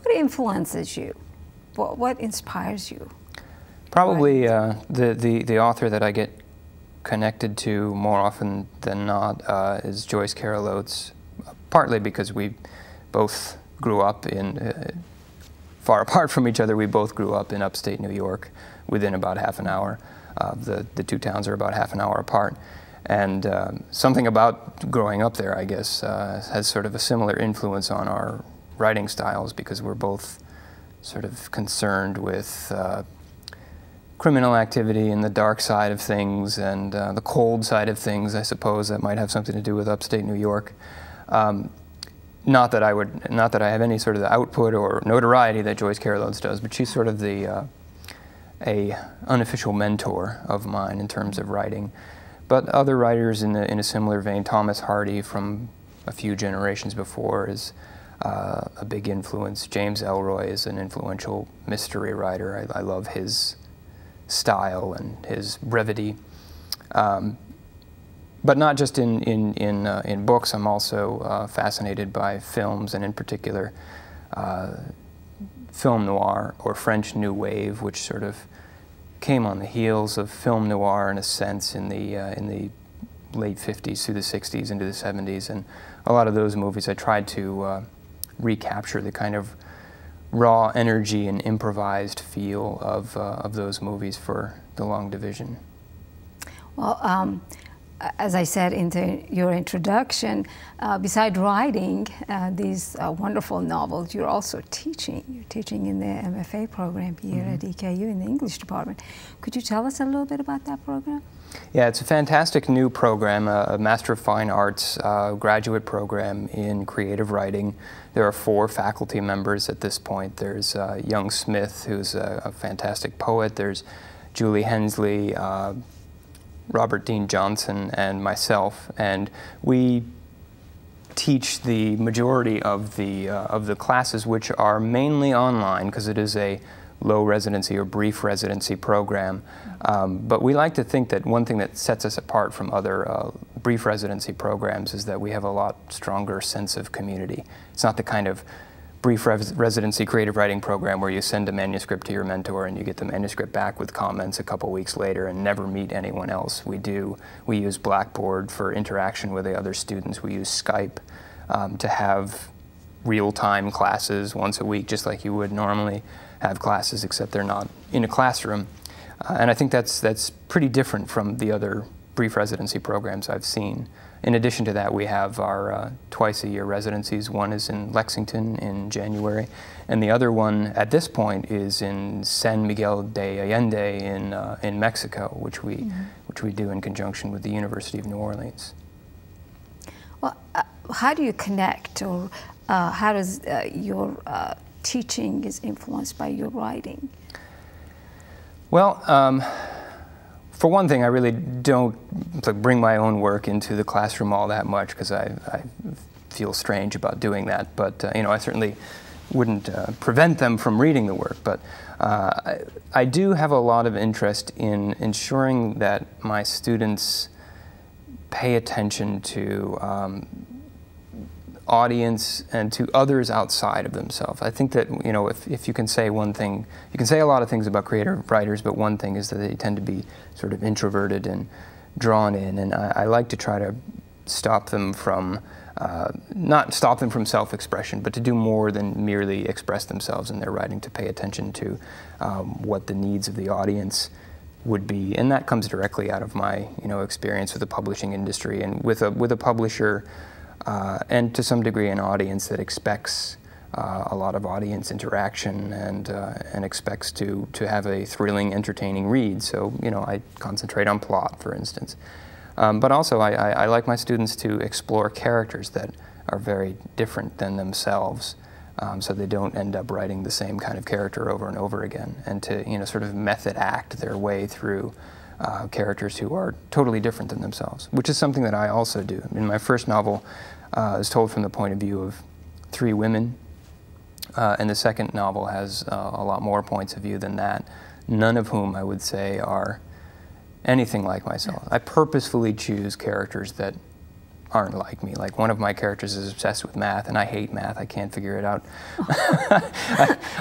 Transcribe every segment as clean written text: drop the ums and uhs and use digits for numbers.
What influences you? What inspires you? Probably the author that I get connected to more often than not is Joyce Carol Oates, partly because we both grew up in, far apart from each other, we both grew up in upstate New York within about half an hour. The two towns are about half an hour apart. And something about growing up there, I guess, has sort of a similar influence on our writing styles, because we're both sort of concerned with criminal activity and the dark side of things and the cold side of things, I suppose, that might have something to do with upstate New York. Not that I have any sort of the output or notoriety that Joyce Carol Oates does, but she's sort of the a unofficial mentor of mine in terms of writing. But other writers in a similar vein, Thomas Hardy from a few generations before is a big influence. James Ellroy is an influential mystery writer. I love his style and his brevity. But not just in books. I'm also fascinated by films, and in particular film noir or French New Wave, which sort of came on the heels of film noir in a sense in the late 50s through the 60s into the 70s, and a lot of those movies I tried to recapture the kind of raw energy and improvised feel of those movies for The Long Division. Well, as I said in your introduction, besides writing these wonderful novels, you're also teaching. You're teaching in the MFA program here at EKU in the English department. Could you tell us a little bit about that program? Yeah, it's a fantastic new program, a Master of Fine Arts graduate program in creative writing. There are 4 faculty members at this point. There's Young Smith, who's a fantastic poet. There's Julie Hensley, Robert Dean Johnson, and myself, and we teach the majority of the classes, which are mainly online because it is a low residency or brief residency program. But we like to think that one thing that sets us apart from other brief residency programs is that we have a lot stronger sense of community. It's not the kind of brief residency creative writing program where you send a manuscript to your mentor and you get the manuscript back with comments a couple weeks later and never meet anyone else. We use Blackboard for interaction with the other students. We use Skype to have real-time classes once a week, just like you would normally have classes, except they're not in a classroom. And I think that's pretty different from the other brief residency programs I've seen. In addition to that, we have our twice-a-year residencies. One is in Lexington in January, and the other one at this point is in San Miguel de Allende in Mexico, which we do in conjunction with the University of New Orleans. Well, how do you connect, or how does your teaching is influenced by your writing? Well, for one thing, I really don't bring my own work into the classroom all that much because I feel strange about doing that. But you know, I certainly wouldn't prevent them from reading the work. But I do have a lot of interest in ensuring that my students pay attention to audience and to others outside of themselves. I think that, you know, if you can say one thing, you can say a lot of things about creative writers, but one thing is that they tend to be sort of introverted and drawn in, and I like to try to stop them from, not stop them from self-expression, but to do more than merely express themselves in their writing, to pay attention to what the needs of the audience would be, and that comes directly out of my, you know, experience with the publishing industry and with a publisher and to some degree an audience that expects a lot of audience interaction and expects to have a thrilling, entertaining read. So, you know, I concentrate on plot, for instance. But also I like my students to explore characters that are very different than themselves, so they don't end up writing the same kind of character over and over again, and to, you know, sort of method act their way through characters who are totally different than themselves, which is something that I also do. In my first novel is told from the point of view of 3 women, and the second novel has a lot more points of view than that, none of whom I would say are anything like myself. I purposefully choose characters that aren't like me. Like, one of my characters is obsessed with math, and I hate math. I can't figure it out.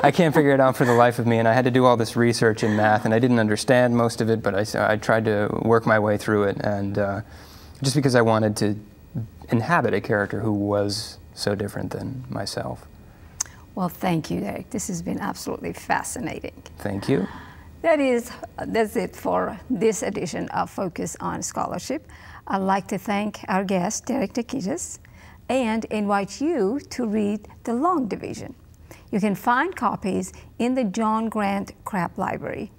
I can't figure it out for the life of me, and I had to do all this research in math, and I didn't understand most of it, but I tried to work my way through it, and just because I wanted to inhabit a character who was so different than myself. Well, thank you, Derek. This has been absolutely fascinating. Thank you. That's it for this edition of Focus on Scholarship. I'd like to thank our guest, Derek Nikitas, and invite you to read The Long Division. You can find copies in the John Grant Crabb Library.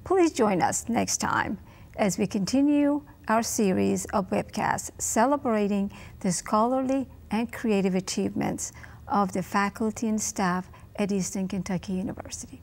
Please join us next time as we continue our series of webcasts celebrating the scholarly and creative achievements of the faculty and staff at Eastern Kentucky University.